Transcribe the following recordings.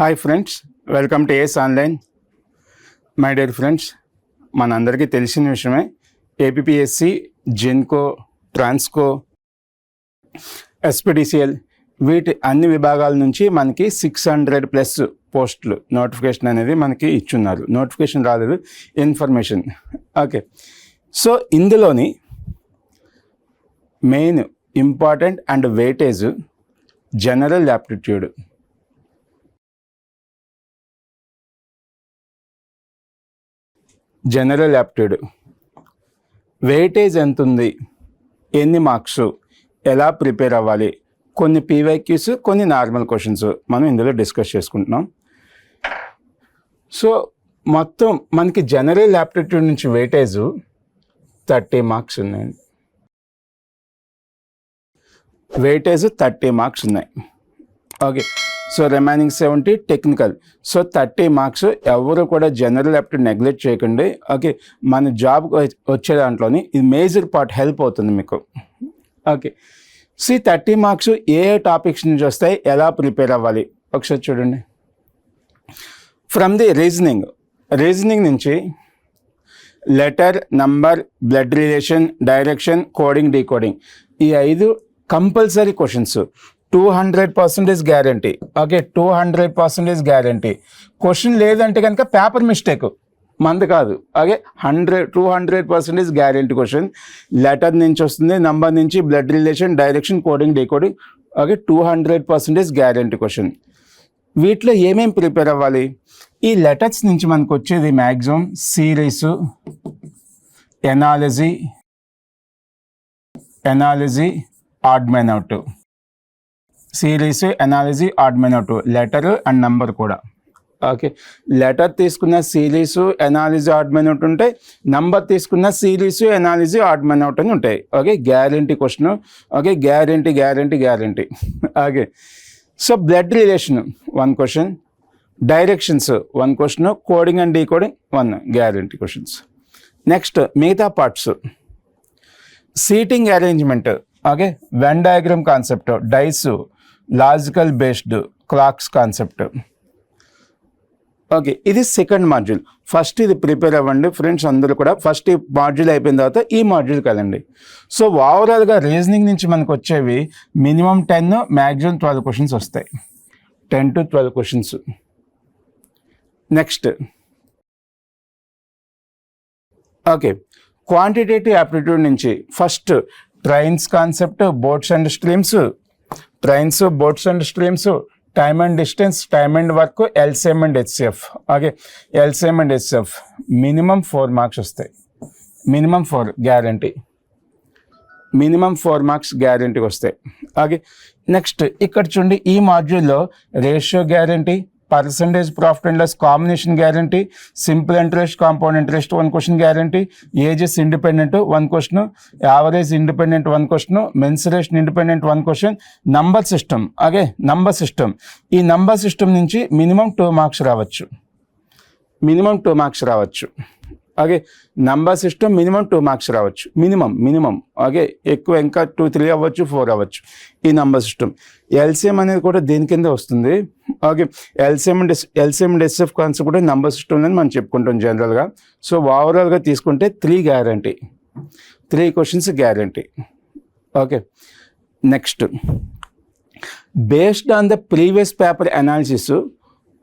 Hi friends, welcome to ace online. My dear friends, మనందరికీ తెలిసిన విషయమే ఏపీఎస్సి, జెన్కో, ట్రాన్స్కో, ఎస్పీడీసీఎల్ వీటి అన్ని విభాగాల నుంచి మనకి 600+ పోస్టులు నోటిఫికేషన్ అనేది మనకి ఇచ్చున్నారు. నోటిఫికేషన్ రాలేదు, ఇన్ఫర్మేషన్. ఓకే, సో ఇందులోని main important and weightage general aptitude. General aptitude weightage ఎంత ఉంది, ఎన్ని మార్క్స్, ఎలా ప్రిపేర్ అవ్వాలి, కొన్ని పీవైక్యూస్, కొన్ని నార్మల్ క్వశ్చన్స్ మనం ఇందులో డిస్కస్ చేసుకుంటున్నాం. సో మొత్తం మనకి జనరల్ యాప్టిట్యూడ్ నుంచి వెయిటేజ్ 30 మార్క్స్ ఉన్నాయండి. వెయిటేజ్ 30 మార్క్స్ ఉన్నాయి. Okay, so remaining 70 technical. So 30 marks ఎవరు కూడా జనరల్ యాప్టిట్యూడ్ నెగ్లెక్ట్ చేయకండి. ఓకే, మన జాబ్ వచ్చే దాంట్లోని ఇది మేజర్ పార్ట్, హెల్ప్ అవుతుంది మీకు. ఓకే, సో 30 మార్క్స్ ఏ టాపిక్స్ నుంచి వస్తాయి, ఎలా ప్రిపేర్ అవ్వాలి ఒకసారి చూడండి. ఫ్రమ్ ది రీజనింగ్ నుంచి letter, number, blood relation, direction, coding, decoding, ఈ 5 compulsory questions. 200% guarantee. Okay, 200% guarantee. Question లేదంటే కనుక పేపర్ మిస్టేక్, మంది కాదు. Okay, 200% guarantee question. లెటర్ నుంచి వస్తుంది, నంబర్ నుంచి, blood relation, direction, coding, decoding. Okay, 200% guarantee question. వీటిలో ఏమేమి ప్రిపేర్ అవ్వాలి? ఈ లెటర్స్ నుంచి మనకు వచ్చేది maximum series, analogy, odd men out. Series, analogy, odd men out, letter and number okay. ఓకే, లెటర్ తీసుకున్న series, analogy, odd men out ఉంటాయి. నంబర్ తీసుకున్న series, analogy, odd men out అని ఉంటాయి. Okay, guarantee question. Okay, guarantee. Okay, so blood relation 1 question, directions 1 question, coding and decoding 1 guarantee questions. Next మిగతా parts, seating arrangement. Okay, Venn diagram concept, dice, logical based, clocks concept. Okay, ఇది second module. First ఇది prepare అవ్వండి friends అందరూ కూడా. First ఈ module అయిపోయిన తర్వాత ఈ మాడ్యూల్ కదండి. సో ఓవరాల్గా రీజనింగ్ నుంచి మనకు వచ్చేవి మినిమం 10, మ్యాక్సిమం 12 క్వశ్చన్స్ వస్తాయి. 10 to 12 questions. Next okay, quantitative aptitude నుంచి first trains concept, boats and streams, time and distance, time and work, LCM and HCF. Okay, LCM and HCF minimum 4 marks వస్తాయి. Minimum 4 marks guarantee వస్తాయి. Okay, next ఇక్కడ చూడండి, ఈ మాడ్యూల్లో ratio guarantee, percentage profit and loss combination guarantee, simple interest, compound interest 1 question guarantee, ages independent 1 question, average independent 1 question, mensuration independent 1 question, number system. Okay, number system. ఈ number system నుంచి minimum 2 marks రావచ్చు. Okay, number system minimum 2 marks రావచ్చు. Minimum. Okay, ఎక్కువ ఇంకా 2, 3 అవ్వచ్చు, 4 అవ్వచ్చు. ఈ number system. LCM అనేది కూడా దేని కింద వస్తుంది. Okay, LCM and HCF concept కూడా నంబర్ సిస్టమ్ అని మనం చెప్పుకుంటాం జనరల్గా. సో ఓవరాల్గా తీసుకుంటే 3 questions guarantee. Okay, next based on the previous paper analysis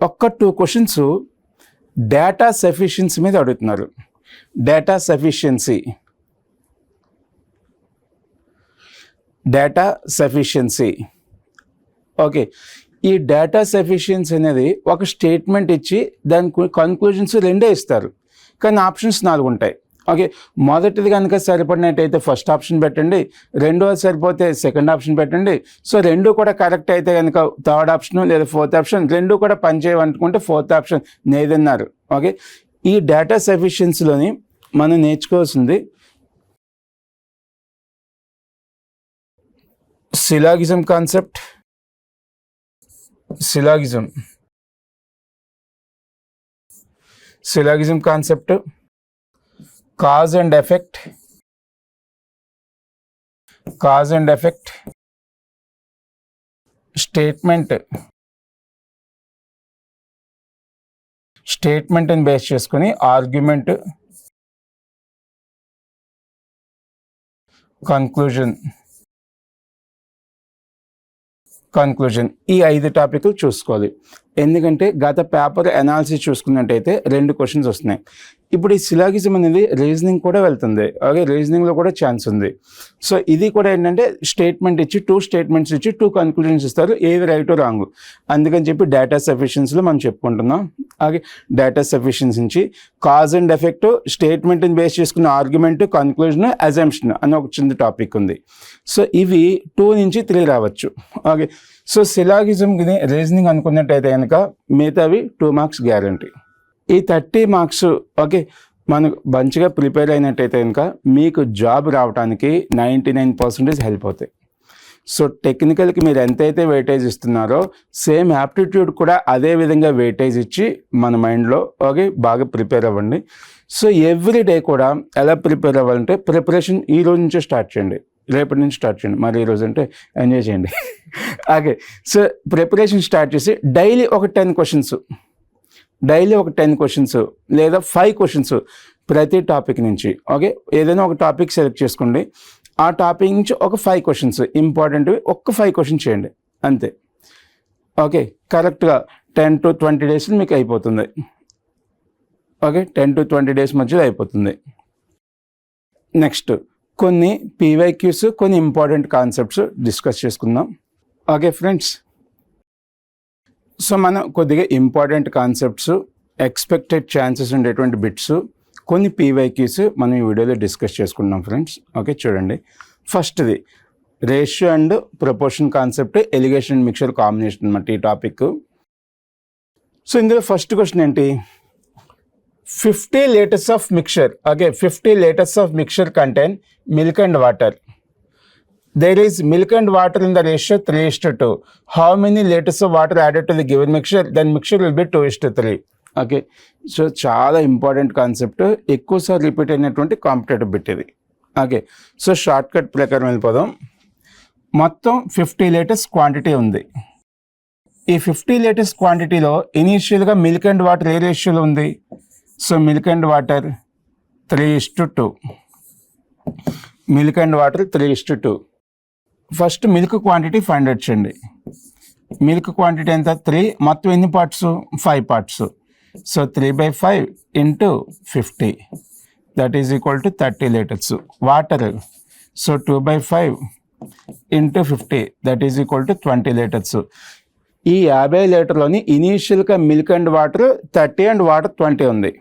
2 questions data sufficiency మీద అడుగుతున్నారు. Data sufficiency. ఓకే, ఈ డేటా సఫిషియన్సీ అనేది ఒక స్టేట్మెంట్ ఇచ్చి దాని కన్క్లూజన్స్ 2 ఇస్తారు, కానీ ఆప్షన్స్ 4 ఉంటాయి. ఓకే, మొదటిది కనుక సరిపడినట్టయితే ఫస్ట్ ఆప్షన్ పెట్టండి, రెండోది సరిపోతే సెకండ్ ఆప్షన్ పెట్టండి. సో 2 కూడా కరెక్ట్ అయితే కనుక థర్డ్ ఆప్షన్ లేదా ఫోర్త్ ఆప్షన్, 2 కూడా పనిచేయమనుకుంటే ఫోర్త్ ఆప్షన్ నేదన్నారు. ఓకే, ఈ డేటా సఫిషియన్సీలోని మనం నేర్చుకోవాల్సింది syllogism concept, cause and effect, statement స్టేట్మెంట్ని బేస్ చేసుకుని ఆర్గ్యుమెంట్, కన్క్లూజన్ ఈ 5 టాపిక్లు చూసుకోవాలి. ఎందుకంటే గత పేపర్ అనాలిసిస్ చూసుకున్నట్టయితే 2 క్వశ్చన్స్ వస్తున్నాయి. ఇప్పుడు ఈ సిలాగిజం అనేది రీజనింగ్ కూడా వెళ్తుంది. అలాగే రీజనింగ్లో కూడా ఛాన్స్ ఉంది. సో ఇది కూడా ఏంటంటే స్టేట్మెంట్ ఇచ్చి 2 స్టేట్మెంట్స్ ఇచ్చి 2 కన్క్లూజన్స్ ఇస్తారు, ఏది రైట్ రాంగ్. అందుకని చెప్పి డేటా సఫిషియన్సీలో మనం చెప్పుకుంటున్నాం. అలాగే డేటా సఫిషియన్సీ నుంచి కాజ్ అండ్ ఎఫెక్ట్, స్టేట్మెంట్ని బేస్ చేసుకున్న ఆర్గ్యుమెంట్, కన్క్లూజన్, అజంప్షన్ అని ఒక చిన్న టాపిక్ ఉంది. సో ఇవి 2 నుంచి 3 రావచ్చు. ఓకే, సో సిలాగిజంకి రీజనింగ్ అనుకున్నట్టయితే కనుక మిగతావి 2 మార్క్స్ గ్యారంటీ. ఈ 30 మార్క్స్ ఓకే మనకు మంచిగా ప్రిపేర్ అయినట్టయితే కనుక మీకు జాబ్ రావడానికి 99% హెల్ప్ అవుతాయి. సో టెక్నికల్కి మీరు ఎంతైతే వెయిటేజ్ ఇస్తున్నారో సేమ్ యాప్టిట్యూడ్ కూడా అదే విధంగా వెయిటేజ్ ఇచ్చి మన మైండ్లో ఓకే బాగా ప్రిపేర్ అవ్వండి. సో ఎవ్రీ డే కూడా ఎలా ప్రిపేర్ అవ్వాలంటే ప్రిపరేషన్ ఈ రోజు నుంచే స్టార్ట్ చేయండి, రేపటి నుంచి స్టార్ట్ చేయండి. మరి ఈరోజు అంటే ఎంజాయ్ చేయండి. ఓకే, సో ప్రిపరేషన్ స్టార్ట్ చేసి డైలీ ఒక 10 క్వశ్చన్స్ లేదా 5 క్వశ్చన్స్ ప్రతి టాపిక్ నుంచి. ఓకే, ఏదైనా ఒక టాపిక్ సెలెక్ట్ చేసుకోండి, ఆ టాపిక్ నుంచి ఒక 5 క్వశ్చన్స్ ఇంపార్టెంట్వి ఒక్క 5 క్వశ్చన్స్ చేయండి అంతే. ఓకే, కరెక్ట్గా 10 to 20 డేస్ మీకు అయిపోతుంది. ఓకే, 10 to 20 డేస్ మధ్యలో అయిపోతుంది. నెక్స్ట్ కొన్ని PYQs, కొన్ని ఇంపార్టెంట్ కాన్సెప్ట్స్ డిస్కస్ చేసుకుందాం. ఓకే ఫ్రెండ్స్, సో మనం కొద్దిగా ఇంపార్టెంట్ కాన్సెప్ట్స్, ఎక్స్పెక్టెడ్ ఛాన్సెస్ ఉండేటువంటి బిట్స్, కొన్ని PYQs మనం ఈ వీడియోలో డిస్కస్ చేసుకున్నాం ఫ్రెండ్స్. ఓకే చూడండి, ఫస్ట్ది ratio and proportion concept, allegation and mixture combination అన్నమాట ఈ టాపిక్. సో ఇందులో ఫస్ట్ క్వశ్చన్ ఏంటి, 50 liters of mixture. Okay, 50 liters of mixture contain milk and water. There is milk and water in the ratio 3:2. How many liters of water added to the given mixture? Then mixture will be 2:3. Okay, so చాలా important concept, ఎక్కువసార్లు repeat అయినటువంటి competitive bit ఇది. Okay, so short cut ప్రకారం వెళ్ళిపోదాం. మొత్తం 50 liters quantity ఉంది. ఈ 50 liters క్వాంటిటీలో ఇనీషియల్గా మిల్క్ అండ్ వాటర్ ఏ రేషియోలో ఉంది? So milk and water 3:2. Milk and water 3:2. First milk quantity find out చేయండి. మిల్క్ క్వాంటిటీ ఎంత? 3. మొత్తం ఎన్ని parts? 5 parts. So 3/5 into 50 that is equal to 30 liters. Water so 2/5 into 50 that is equal to 20 liters. ఈ 50 లీటర్లోని ఇనీషియల్గా milk and water 30 and water 20 ఉంది.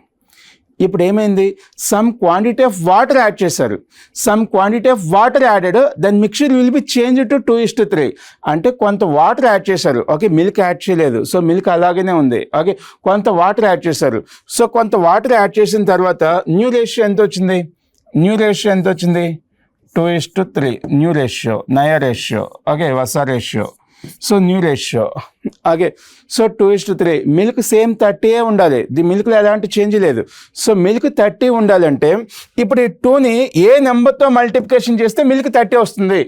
ఇప్పుడు ఏమైంది, some quantity of water add చేశారు. Some quantity of water added, then mixture will be change to 2:3. అంటే కొంత water add చేశారు. Okay, milk add చేయలేదు, సో మిల్క్ అలాగనే ఉంది. ఓకే, కొంత వాటర్ యాడ్ చేశారు. సో కొంత వాటర్ యాడ్ చేసిన తర్వాత న్యూ రేషియో ఎంత వచ్చింది? 2:3 న్యూ రేషియో, నయా రేషియో. ఓకే, వసా ratio. So new ratio. Okay, so 2:3. Milk same 30 ఉండాలి, ది మిల్క్లో ఎలాంటి చేంజ్ లేదు. సో మిల్క్ 30 ఉండాలంటే ఇప్పుడు ఈ 2ని ఏ నెంబర్తో మల్టిప్లికేషన్ చేస్తే మిల్క్ 30 వస్తుంది?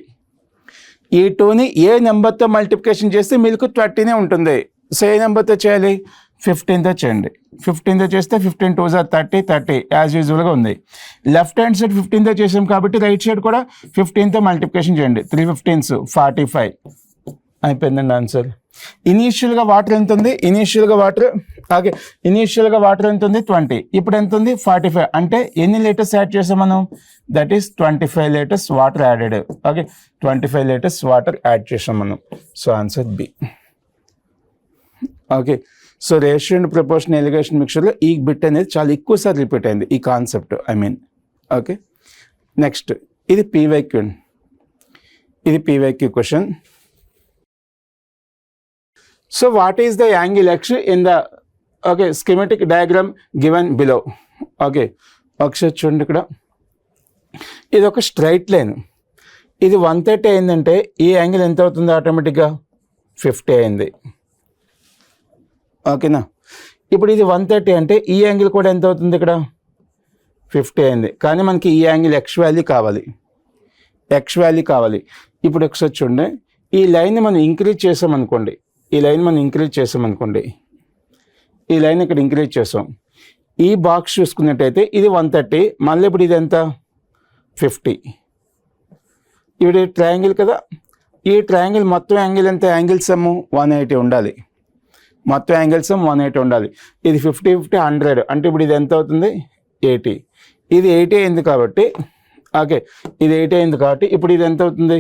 ఈ 2ని ఏ నెంబర్తో మల్టిప్లికేషన్ చేస్తే మిల్క్ 30 ఉంటుంది. సో ఏ నెంబర్తో చేయాలి? 15తో చేయండి. 15తో చేస్తే 15 2s are 30 యాజ్ యూజువల్గా ఉంది. లెఫ్ట్ హ్యాండ్ సైడ్ 15తో చేసాం కాబట్టి రైట్ సైడ్ కూడా 15తో మల్టిప్లికేషన్ చేయండి. 3 15s 45 అయిపోయిందండి ఆన్సర్. ఇనీషియల్గా వాటర్ ఎంత ఉంది? ఇనీషియల్గా వాటర్ ఎంత ఉంది? 20. ఇప్పుడు ఎంత ఉంది? 45. అంటే ఎన్ని లీటర్స్ యాడ్ చేసాం మనం? That is 25 liters water added. Okay, 25 liters water add చేసాం మనం. So answer B. Okay, so ratio and proportion alligation మిక్చర్లో ఈ బిట్ అనేది చాలా ఎక్కువసార్లు రిపీట్ అయింది, ఈ కాన్సెప్ట్ ఓకే, నెక్స్ట్ ఇది PYQ question. So what is the angle X in the schematic diagram given below? Okay, ఒకసారి చూడండి, ఇక్కడ ఇది ఒక స్ట్రైట్ లైన్. ఇది 130 అయిందంటే ఈ యాంగిల్ ఎంత అవుతుంది? ఆటోమేటిక్గా 50 అయింది. ఓకేనా, ఇప్పుడు ఇది 130 అంటే ఈ యాంగిల్ కూడా ఎంత అవుతుంది? ఇక్కడ 50 అయింది. కానీ మనకి ఈ యాంగిల్ X వాల్యూ కావాలి. ఇప్పుడు ఒకసారి చూడండి, ఈ లైన్ని మనం ఇంక్రీజ్ చేసామనుకోండి, ఈ లైన్ ఇక్కడ ఇంక్రీజ్ చేసాం. ఈ బాక్స్ చూసుకున్నట్టయితే ఇది 130, మళ్ళీ ఇప్పుడు ఇది ఎంత 50. ఇప్పుడు ట్రయాంగిల్ కదా, ఈ ట్రయాంగిల్ మొత్తం యాంగిల్ ఎంత, యాంగిల్ సమ్ 180 ఉండాలి, మొత్తం యాంగిల్ సమ్ 180 ఉండాలి. ఇది 50 50 100, అంటే ఇప్పుడు ఇది ఎంత అవుతుంది 80. ఇది 80 అయింది కాబట్టి ఓకే, ఇది 80 అయింది కాబట్టి ఇప్పుడు ఇది ఎంత అవుతుంది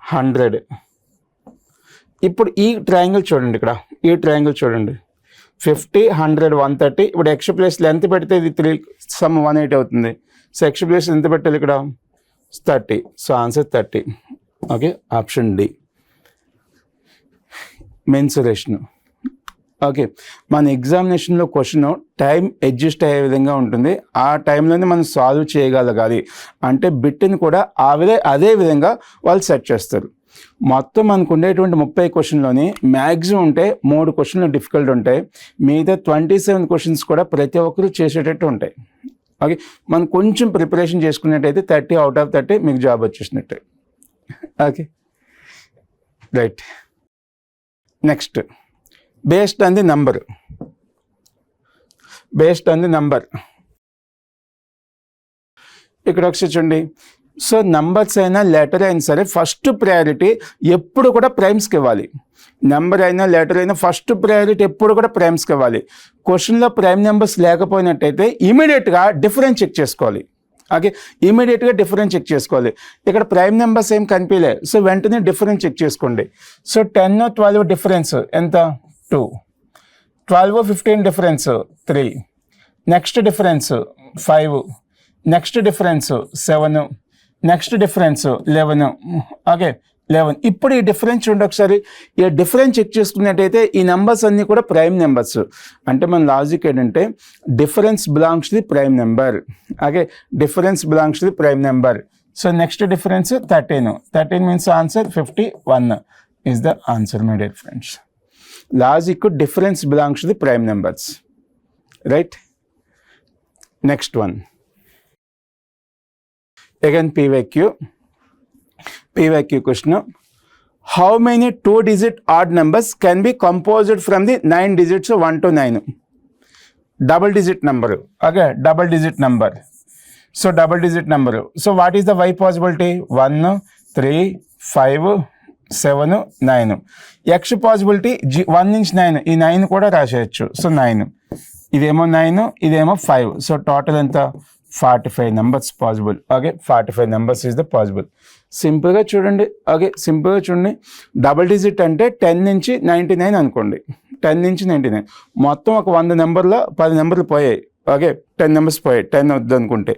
100. ఇప్పుడు ఈ ట్రయాంగిల్ చూడండి, ఇక్కడ ఈ ట్రయాంగిల్ చూడండి 50 100 130. ఇప్పుడు ఎక్స్ ప్లేస్ ఎంత పెడితే ఇది 3 సమ్ 180 అవుతుంది. సో ఎక్స్ ప్లేస్ ఎంత పెట్టాలి ఇక్కడ 30. So answer 30. Okay, option D mensuration. Okay, మన ఎగ్జామినేషన్లో క్వశ్చన్ టైం అడ్జస్ట్ అయ్యే విధంగా ఉంటుంది, ఆ టైంలోనే మనం సాల్వ్ చేయగలగాలి అంటే బిట్ని కూడా అదే విధంగా వాళ్ళు సెట్ చేస్తారు. మొత్తం మనకు ఉండేటువంటి 30 క్వశ్చన్లోని మ్యాక్సిమం ఉంటే 3 క్వశ్చన్లు డిఫికల్ట్ ఉంటాయి, మిగతా 27 క్వశ్చన్స్ కూడా ప్రతి ఒక్కరు చేసేటట్టు ఉంటాయి. ఓకే, మనం కొంచెం ప్రిపరేషన్ చేసుకున్నట్టయితే 30 అవుట్ ఆఫ్ 30 మీకు జాబ్ వచ్చేసినట్టే. Okay, right. Next, based on the number. ఇక్కడ ఒకసారి చూడండి. సో నంబర్స్ అయినా లెటర్ అయినా సరే ఫస్ట్ ప్రయారిటీ ఎప్పుడు కూడా ప్రైమ్స్కి ఇవ్వాలి. నెంబర్ అయినా లెటర్ అయినా ఫస్ట్ ప్రయారిటీ ఎప్పుడు కూడా ప్రైమ్స్కి ఇవ్వాలి. క్వశ్చన్లో ప్రైమ్ నెంబర్స్ లేకపోయినట్టయితే ఇమీడియట్గా డిఫరెన్స్ చెక్ చేసుకోవాలి. ఓకే, ఇమీడియట్గా డిఫరెన్స్ చెక్ చేసుకోవాలి. ఇక్కడ ప్రైమ్ నెంబర్స్ ఏం కనిపించలే, సో వెంటనే డిఫరెన్స్ చెక్ చేసుకోండి. సో 10 12 డిఫరెన్స్ ఎంత 2, 12 15 difference 3, next difference 5, next difference 7, next difference 11. Okay, 11. ఇప్పుడు ఈ డిఫరెన్స్ చూడండి ఒకసారి, ఈ డిఫరెన్స్ చెక్ చేసుకున్నట్టయితే ఈ నెంబర్స్ అన్నీ కూడా ప్రైమ్ నెంబర్స్. అంటే మన లాజిక్ ఏంటంటే difference belongs the prime number. Okay, difference belongs the prime number. So next difference 13 means answer 51 is the answer my dear friends. Logic difference belongs the prime numbers, right. Next one, again PYQ question. How many 2-digit odd numbers can be composed from the 9 digits of 1 to 9? Double digit number. Okay, double digit number. So double digit number. So what is the y possibility? 1 3 5 7 9. X possibility 1 నుంచి 9. ఈ 9 కూడా రాసేయచ్చు. So 9, ఇదేమో 9, ఇదేమో 5. So total ఎంత 45 numbers possible. Okay, 45 numbers is the possible. సింపుల్గా చూడండి. Okay, సింపుల్గా చూడండి. డబుల్ డిజిట్ అంటే 10 నుంచి 99 అనుకోండి. 10 నుంచి 99 మొత్తం ఒక 100 నెంబర్లో 10 నెంబర్లు పోయాయి. ఓకే, 10 నెంబర్స్ పోయాయి, 10 వద్దు అనుకుంటే.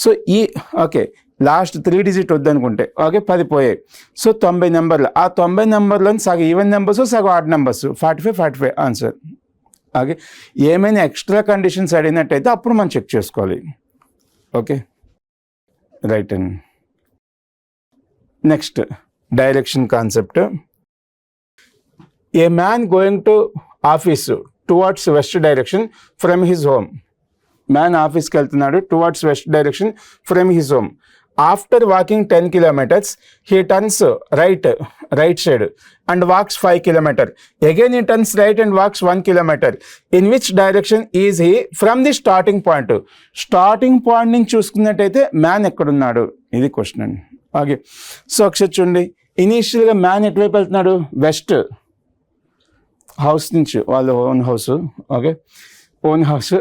సో ఈ ఓకే లాస్ట్ 3 డిజిట్ వద్దు అనుకుంటే ఓకే 10 పోయాయి. సో 90 నెంబర్లు, ఆ 90 నెంబర్లో సగం ఈవెన్ నెంబర్స్, సగం ఆడ్ నెంబర్స్. 45 ఆన్సర్. ఓకే, ఏమైనా ఎక్స్ట్రా కండిషన్స్ అడిగినట్టయితే అప్పుడు మనం చెక్ చేసుకోవాలి. Okay, right. And next, direction concept. A man going to office towards west direction from his home. Man ఆఫీస్కి వెళ్తున్నాడు towards west direction from his home. After walking 10 kilometers, he turns right side and walks 5 kilometers. Again he turns right and walks 1 kilometer. In which direction is he from the starting point? Starting point నుంచి చూసుకున్నట్టయితే man ఎక్కడున్నాడు, ఇది question అండి. Okay, so ఒకసారి చూడండి. ఇనీషియల్గా man ఎటువైపు వెళ్తున్నాడు, వెస్ట్ హౌస్ నుంచి, వాళ్ళ own house. Okay, own house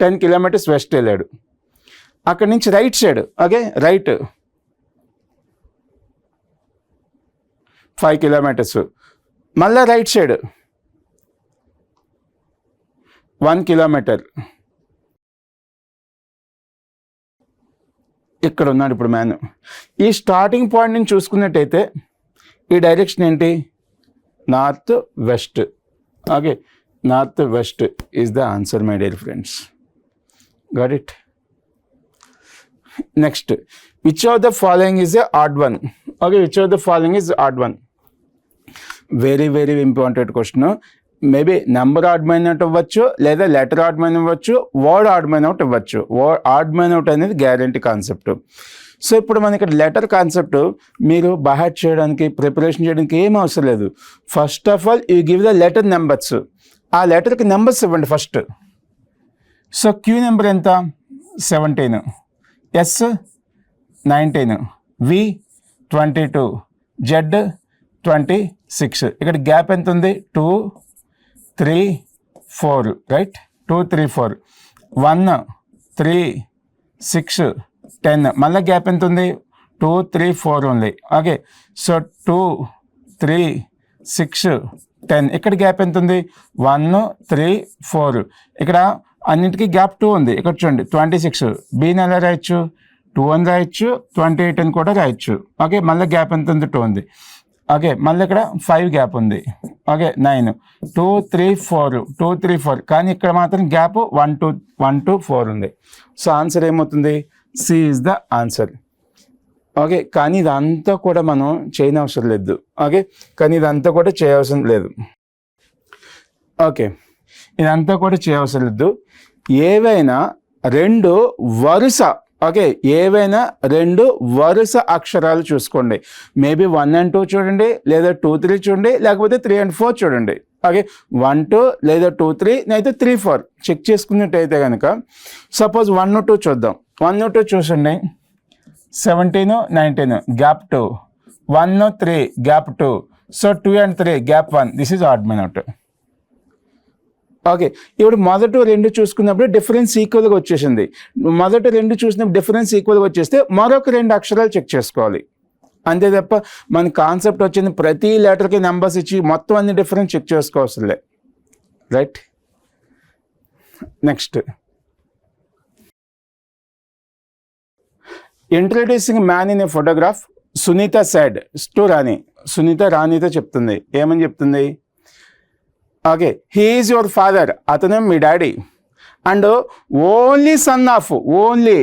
10 kilometers west వెళ్ళాడు. అక్కడి నుంచి right side, okay right 5 kilometers, మళ్ళా రైట్ సైడ్ 1 kilometer. ఇక్కడ ఉన్నాడు ఇప్పుడు మ్యాన్. ఈ స్టార్టింగ్ పాయింట్ నుంచి చూసుకున్నట్టయితే ఈ డైరెక్షన్ ఏంటి, north west. Okay, north west is the answer my dear friends. Got it. Next, which of the following is a odd one. Okay, which of the following is odd one. Very very important question. Maybe number odd man out ఇవ్వచ్చు, లేదా letter odd man ఇవ్వచ్చు, word odd man out ఇవ్వచ్చు. Odd man out అనేది guarantee concept. So ఇప్పుడు మనకి ఇక్కడ letter concept మీరు by heart చేయడానికి, ప్రిపరేషన్ చేయడానికి ఏం అవసరం లేదు. First of all you give the letter numbers. ఆ లెటర్కి నెంబర్స్ ఇవ్వండి ఫస్ట్. సో క్యూ నెంబర్ ఎంత? 17, ఎస్ 19, వి 22, జెడ్ 26. ఇక్కడ గ్యాప్ ఎంత ఉంది? 2, 3, 4, రైట్? 2, 3, 4, 1, 3, 6, 10. మళ్ళీ గ్యాప్ ఎంత ఉంది? 2, 3, 4 ఉంది. Okay, so 2, 3, 6, 10. ఇక్కడ గ్యాప్ ఎంత ఉంది? 1, 3, 4. ఇక్కడ అన్నింటికి గ్యాప్ 2 ఉంది. ఇక్కడ చూడండి 26. బీని ఎలా రాయొచ్చు? 2 అని రాయొచ్చు, 28 అని కూడా రాయొచ్చు. ఓకే, మళ్ళీ గ్యాప్ ఎంత ఉంది? 2 ఉంది. ఓకే, మళ్ళీ ఇక్కడ 5 గ్యాప్ ఉంది. ఓకే, 9, 2, 3, 4, 2, 3, 4. కానీ ఇక్కడ మాత్రం గ్యాప్ 1, 2, 4 ఉంది. సో ఆన్సర్ ఏమవుతుంది? C is the answer. Okay, కానీ ఇదంతా కూడా మనం చేయనవసరం లేదు. ఓకే, కానీ ఇదంతా కూడా చేయవసరం లేదు. ఓకే, ఇదంతా కూడా చేయవసరం లేదు. ఏవైనా రెండు వరుస, ఓకే, ఏవైనా రెండు వరుస అక్షరాలు చూసుకోండి. మేబీ 1 and 2 చూడండి, లేదా 2, 3 చూడండి, లేకపోతే 3 and 4 చూడండి. ఓకే, 1, 2 లేదా 2, 3 అయితే 3, 4 చెక్ చేసుకున్నట్టయితే కనుక సపోజ్ 1, 2 చూద్దాం. 1, 2 చూసండి. 17, 19, gap 2, 1, 3, gap 2. So 2 and 3, gap 1. This is odd Mann out. Okay, ఇప్పుడు మొదట 2 చూసుకున్నప్పుడు డిఫరెన్స్ ఈక్వల్గా వచ్చేసింది. మొదట 2 చూసినప్పుడు డిఫరెన్స్ ఈక్వల్గా వచ్చేస్తే మరొక 2 అక్షరాలు చెక్ చేసుకోవాలి. అంతే తప్ప మన కాన్సెప్ట్ వచ్చింది ప్రతి లెటర్కి నెంబర్స్ ఇచ్చి మొత్తం అన్ని డిఫరెన్స్ చెక్ చేసుకోవసలే. Right, next. Introducing man in a photograph, Sunita said to Rani. Sunita రాణితో చెప్తుంది. ఏమని చెప్తుంది? Okay, he is your father. అతను మీ daddy. And only son of, only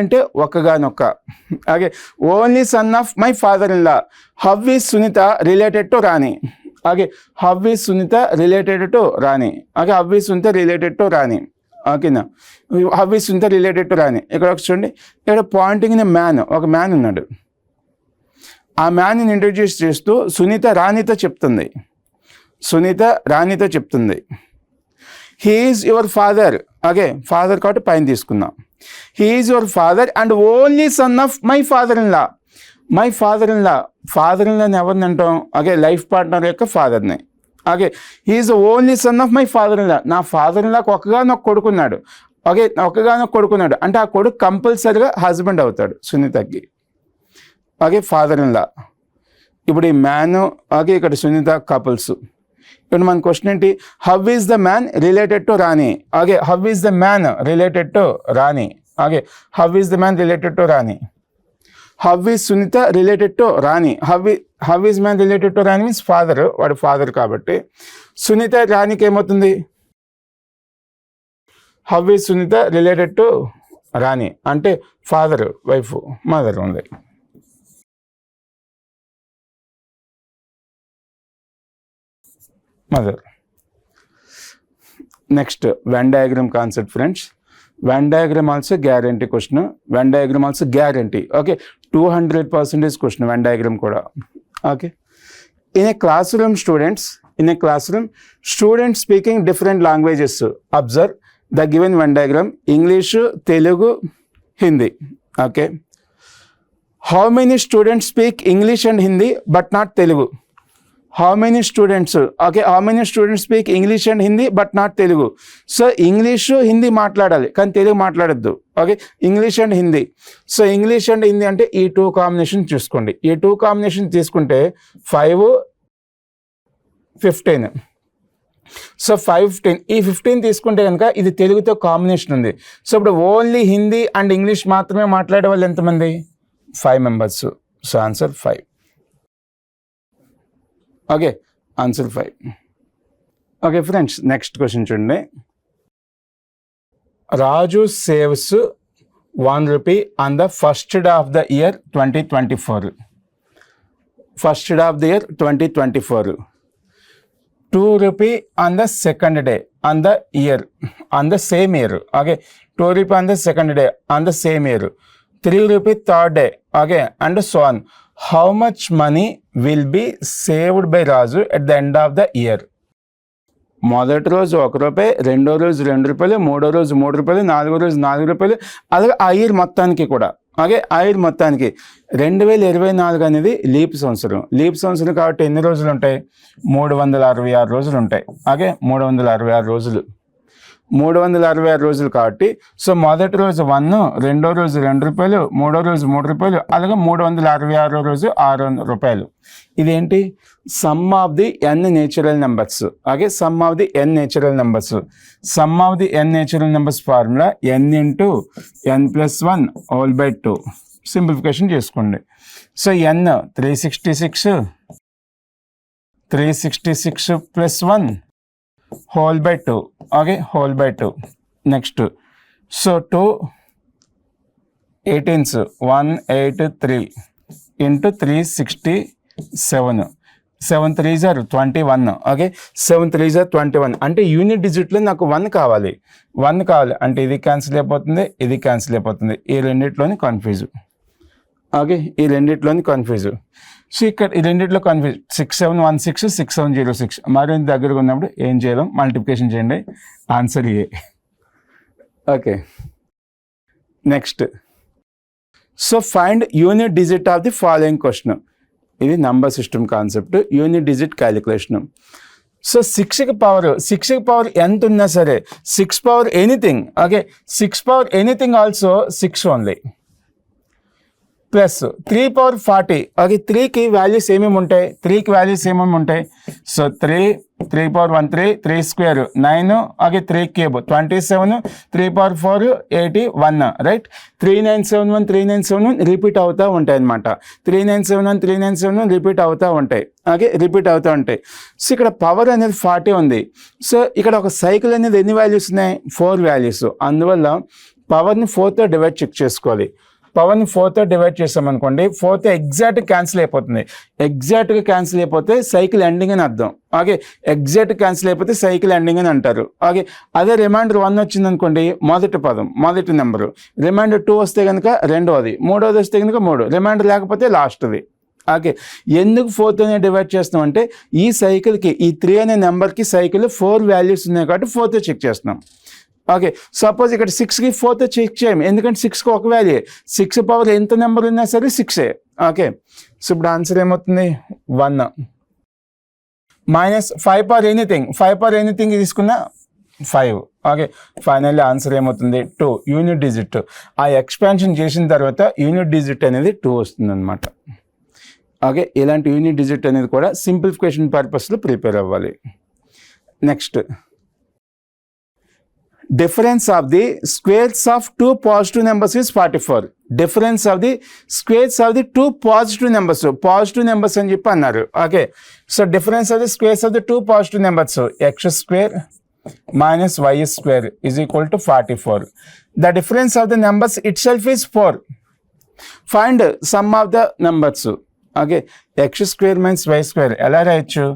అంటే ఒక్కగానొక్క. Okay, only son of my father in law. How is Sunita related to Rani. Okay, how is Sunita related to Rani. Okay, how is Sunita related to Rani. ఓకేనా, how is Sunita related to రాణి. ఇక్కడ చూడండి, ఇక్కడ Poynting in man, ఒక man ఉన్నాడు. ఆ మ్యాన్ని introduce చేస్తూ సునీత రాణితో చెప్తుంది. సునీత రాణితో చెప్తుంది, he is your father. Okay, father కాబట్టి పైన తీసుకుందాం. He is your father and only son of my father in law. My father in law, father in లాని ఎవరిని అంటాం? ఓకే, లైఫ్ పార్ట్నర్ యొక్క ఫాదర్ని. Okay, he is only son of my father in law. నా father in లాకి ఒక్కగానొక్క కొడుకున్నాడు. Okay, ఒక్కగానొక్క కొడుకున్నాడు అంటే ఆ కొడుకు కంపల్సరీగా హస్బెండ్ అవుతాడు సునీతకి. Okay, father in law. ఇప్పుడు ఈ మ్యాన్, ఓకే, ఇక్కడ సునీత కపుల్స్. ఇప్పుడు మన క్వశ్చన్ ఏంటి? How is the man related to Rani. Okay, how is the man related to Rani. Okay, how is the man related to Rani. How is Sunita related to Rani. How is man related to Rani means father, వాడు father కాబట్టి. సునీత రాణికి ఏమవుతుంది? How is Sunita related to Rani అంటే father, wife, mother ఉంది. Mother. Next Venn diagram concept friends. Venn diagram also guarantee question. Venn diagram also guarantee. Okay, 200% question Venn diagram కూడా. Okay, in a classroom students speaking different languages. Observe the given Venn diagram. English, Telugu, Hindi. Okay, how many students speak English and Hindi but not Telugu. How many students, okay, how many students speak English and Hindi but not Telugu. So English Hindi మాట్లాడాలి కానీ తెలుగు మాట్లాడద్దు. Okay, English and Hindi. So English and Hindi అంటే ఈ 2 combination చూసుకోండి. ఈ 2 combination తీసుకుంటే 5, 15. So 5, 15. ఈ 15 తీసుకుంటే కనుక ఇది తెలుగుతో కాంబినేషన్ ఉంది. సో ఇప్పుడు ఓన్లీ హిందీ అండ్ ఇంగ్లీష్ మాత్రమే మాట్లాడే వాళ్ళు ఎంతమంది? 5 members. So answer 5. Okay, answer 5. Okay friends, next question చూడండి. రాజు saves 1 rupee on the first day of the year 2024. First day of the year 2024. 2 rupee on the second day on the year, on the same year. Okay, 2 rupee on the second day on the same year. 3 rupee third day. Okay, and so on. How much money will be saved by Raju at the end of the year? మొదటి రోజు ₹1, రెండో రోజు ₹2, మూడో రోజు ₹3, నాలుగో రోజు ₹4, అలాగే ఆ ఇయర్ మొత్తానికి కూడా. ఓకే, ఆ ఇయర్ మొత్తానికి 2024 అనేది లీప్ సంవత్సరం కాబట్టి ఎన్ని రోజులు ఉంటాయి? 366 రోజులు ఉంటాయి. ఓకే, 366 రోజులు 366 రోజులు కాబట్టి సో మొదటి రోజు 1, రెండో రోజు ₹2, మూడో రోజు ₹3, అలాగే 366 రోజు ₹600. ఇదేంటి? Sum of the n natural numbers. Okay, sum of the n natural numbers. Sum of the n natural numbers formula n into n+1 whole by 2. Simplification చేసుకోండి. So n 366 plus 1 whole by 2. Okay, whole by 2. Next so 2 18s 183 ఇంటూ 367. 7 3s are 21. Okay, 7 3s are 21 అంటే unit డిజిట్లో నాకు 1 కావాలి అంటే ఇది cancel అయిపోతుంది, ఇది cancel అయిపోతుంది. ఈ రెండిట్లోని కన్ఫ్యూజ్. ఓకే, ఈ రెండిట్లోని కన్ఫ్యూజ్. సో ఇక్కడ ఈ రెండిట్లో కన్ఫ్యూజ్ 6716 6706 మరింత దగ్గరగా ఉన్నప్పుడు ఏం చేయాలి? మల్టిప్లికేషన్ చేయండి. Answer A. Okay, next so find unit digit of the following question. ఇది number system concept, unit digit calculation. So 6కి పవర్ ఎంత ఉన్నా సరే 6 power anything. Okay, 6 power anything also 6 only. Plus 3 power 40. Okay, 3కి values ఏమేమి ఉంటాయి? So 3 power 1 3 square 9. Okay, 3 cube 27, 3 power 4 81. Right, 3971 repeat అవుతూ ఉంటాయి అనమాట. 3971 రిపీట్ అవుతూ ఉంటాయి. ఓకే, రిపీట్ అవుతూ ఉంటాయి. సో ఇక్కడ పవర్ అనేది 40 ఉంది. సో ఇక్కడ ఒక సైకిల్ అనేది ఎన్ని వాల్యూస్ ఉన్నాయి? 4 వాల్యూస్. అందువల్ల పవర్ని 4తో డివైడ్ చెక్ చేసుకోవాలి. పవర్ని 4తో డివైడ్ చేసామనుకోండి, 4తో ఎగ్జాక్ట్గా క్యాన్సిల్ అయిపోతే సైకిల్ ఎండింగ్ అని అర్థం. ఓకే, ఎగ్జాక్ట్ క్యాన్సిల్ అయిపోతే సైకిల్ ఎండింగ్ అని అంటారు. ఓకే, అదే రిమైండర్ 1 వచ్చింది అనుకోండి, మొదటి నెంబరు. రిమైండర్ 2 వస్తే కనుక రెండవది, మూడవది వస్తే కనుక 3, రిమైండర్ లేకపోతే లాస్ట్ది. ఓకే, ఎందుకు 4తోనే డివైడ్ చేస్తున్నాం అంటే ఈ సైకిల్కి, ఈ 3 అనే నెంబర్కి సైకిల్ 4 వాల్యూస్ ఉన్నాయి కాబట్టి 4తో చెక్ చేస్తున్నాం. ఓకే, సపోజ్ ఇక్కడ 6కి 4తో చెక్ చేయం, ఎందుకంటే 6కి ఒక వాల్యూ. 6 పవర్ ఎంత నెంబర్ ఉన్నా సరే 6. ఓకే, సో ఇప్పుడు ఆన్సర్ ఏమవుతుంది? 1 మైనస్ 5 పవర్ ఎనీథింగ్ తీసుకున్న 5. ఓకే, ఫైనల్లీ ఆన్సర్ ఏమవుతుంది? 2 యూనిట్ డిజిట్. ఆ ఎక్స్పాన్షన్ చేసిన తర్వాత యూనిట్ డిజిట్ అనేది 2 వస్తుంది అనమాట. ఓకే, ఇలాంటి యూనిట్ డిజిట్ అనేది కూడా సింప్లిఫికేషన్ పర్పస్లో ప్రిపేర్ అవ్వాలి. Next, difference of the squares of two positive numbers is 44. Difference of the squares of the two positive numbers అని చెప్పి అన్నారు. Okay, so difference of the squares of the two positive numbers x square minus y square is equal to 44. The difference of the numbers itself is 4. Find sum of the numbers. Okay, x square minus y square ఎలా రాయొచ్చు?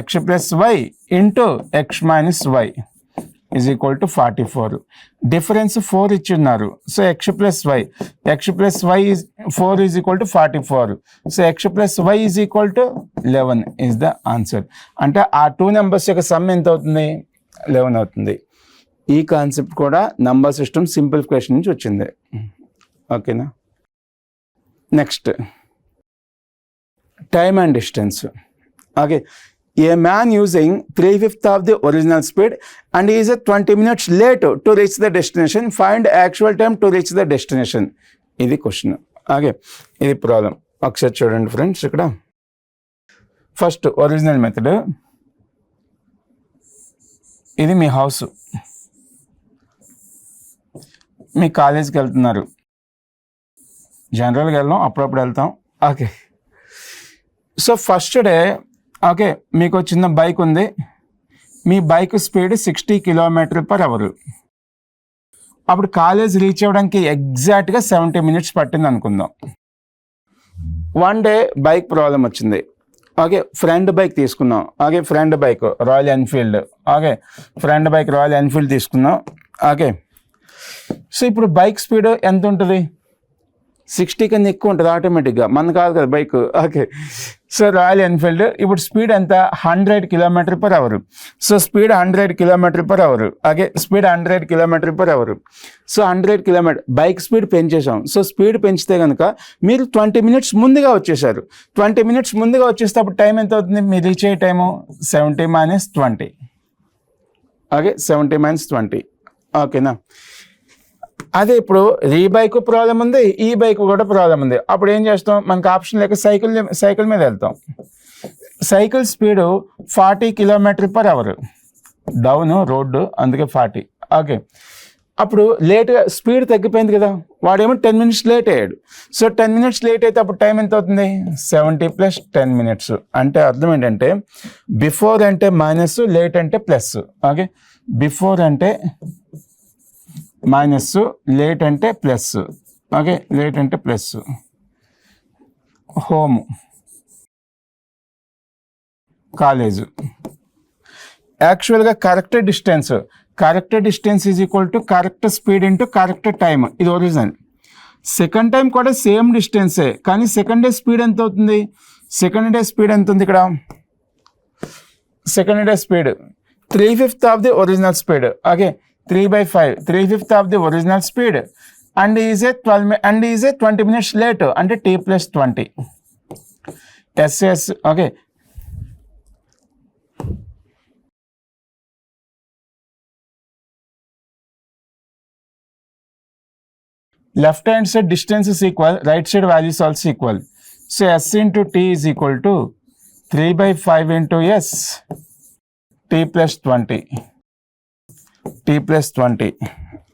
x plus y into x minus y is equal to 44. Difference 4 ఇచ్చున్నారు. So x plus y is 4 is equal to 44. So x plus y is equal to 11 is the answer. అంటే ఆ 2 numbers యొక్క some ఎంత అవుతుంది? 11 అవుతుంది. ఈ concept కూడా number system simplification నుంచి వచ్చింది. ఓకేనా? Next, time and distance. Okay, a man using 3/5 of the original speed and he is 20 minutes late to reach the destination. Find actual time to reach the destination. ఇది question. Okay, ఇది problem. ఒకసారి చూడండి friends, ఇక్కడ first original method. ఇది మీ house, మీ కాలేజీకి వెళ్తున్నారు. జనరల్గా వెళ్ళాం, అప్పుడప్పుడు వెళ్తాం. Okay, so first day okay, మీకు చిన్న బైక్ ఉంది. మీ బైక్ స్పీడ్ 60 km/h. అప్పుడు కాలేజ్ రీచ్ అవ్వడానికి ఎగ్జాక్ట్గా 70 minutes పట్టింది అనుకుందాం. వన్ డే బైక్ ప్రాబ్లం వచ్చింది. ఓకే, ఫ్రెండ్ బైక్ తీసుకున్నాం. Okay, friend bike royal Enfield. Okay, friend bike royal Enfield తీసుకున్నాం. ఓకే, సో ఇప్పుడు బైక్ స్పీడ్ ఎంత ఉంటుంది? 60 కన్నా ఎక్కువ ఉంటుంది ఆటోమేటిక్గా, మన కాదు కదా bike. Okay, so Royal Enfield ఇప్పుడు స్పీడ్ ఎంత 100 km/h. So speed 100 km/h. Okay, speed 100 km/h. So 100 km bike speed పెంచేసాం. సో స్పీడ్ పెంచితే కనుక మీరు 20 minutes ముందుగా వచ్చేసారు. 20 minutes ముందుగా వచ్చేస్తే అప్పుడు టైం ఎంత అవుతుంది, మీరు రీచ్ అయ్యే టైము 70 - 20. ఓకే, 70 - 20. ఓకేనా. అదే ఇప్పుడు ఈ బైక్ ప్రాబ్లం ఉంది, ఈ బైక్ కూడా ప్రాబ్లం ఉంది. అప్పుడు ఏం చేస్తాం, మనకు ఆప్షన్ లేక సైకిల్ మీద వెళ్తాం. Cycle speed 40 km/h. Down road, అందుకే 40. ఓకే, అప్పుడు లేట్గా స్పీడ్ తగ్గిపోయింది కదా, వాడేమో 10 minutes లేట్ అయ్యాడు. సో 10 minutes లేట్ అయితే అప్పుడు టైం ఎంత అవుతుంది, 70 + 10 minutes. అంటే అర్థం ఏంటంటే బిఫోర్ అంటే మైనస్, లేట్ అంటే ప్లస్. ఓకే, బిఫోర్ అంటే మైనస్, లేట్ అంటే ప్లస్. ఓకే, లేట్ అంటే ప్లస్. Home, college. యాక్చువల్గా correct distance is equal to correct speed into correct time. ఇది ఒరిజినల్. సెకండ్ టైం కూడా సేమ్ డిస్టెన్సే, కానీ సెకండ్ డే స్పీడ్ ఎంత అవుతుంది, సెకండ్ డే స్పీడ్ ఎంత ఉంది ఇక్కడ, second day speed 3/5 of the original speed. Okay, 3/5, 3/5 of the original speed and is a 20 minutes late, అంటే t + 20. ఎస్ఎస్. Okay, left hand side distance is equal, right side value is also equal. So s into t is equal to 3/5 into s t + 20. t + 20.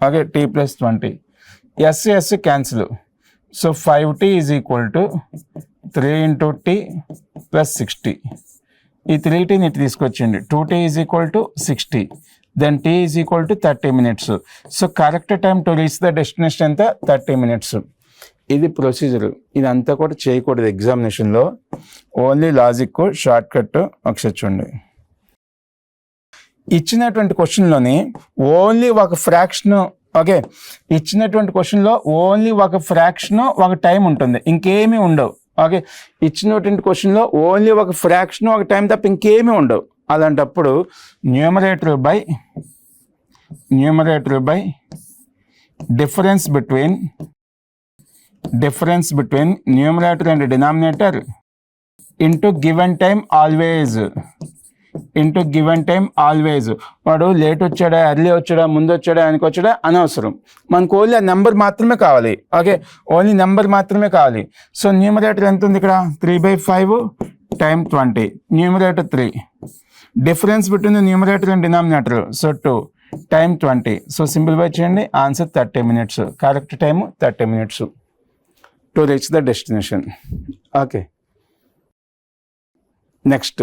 Okay, t + 20. s cancel. So 5t is equal to 3 into t plus 60. ఈ 3t ఇటు తీసుకొచ్చింది. 2t is equal to 60. Then t is equal to 30 minutes. So correct time to reach the destination ఎంత 30 minutes. ఇది procedure. ఇదంతా కూడా చేయకూడదు ఎగ్జామినేషన్లో. Only logic, short cut. ఒకసారి చూడండి, ఇచ్చినటువంటి క్వశ్చన్లోని ఓన్లీ ఒక ఫ్రాక్షన్. ఓకే, ఇచ్చినటువంటి క్వశ్చన్లో ఓన్లీ ఒక ఫ్రాక్షన్, ఒక టైం ఉంటుంది, ఇంకేమీ ఉండవు. ఓకే, ఇచ్చినటువంటి క్వశ్చన్లో ఓన్లీ ఒక ఫ్రాక్షన్, ఒక టైం తప్ప ఇంకేమీ ఉండవు. అలాంటప్పుడు numerator by difference between numerator and denominator into given time always. వాడు లేట్ వచ్చాడా, ఎర్లీ వచ్చాడా, ముందు వచ్చాడా, ఆయనకు వచ్చాడా అనవసరం, మనకు ఓన్లీ ఆ నెంబర్ మాత్రమే కావాలి. ఓకే, ఓన్లీ నెంబర్ మాత్రమే కావాలి. సో న్యూమరేటర్ ఎంత ఉంది ఇక్కడ, 3/5 time 20. Numerator 3. Difference between the numerator and denominator, so 2 time 20. So simplify చేయండి, answer 30 minutes. Correct time 30 minutes to reach the destination. Okay, next.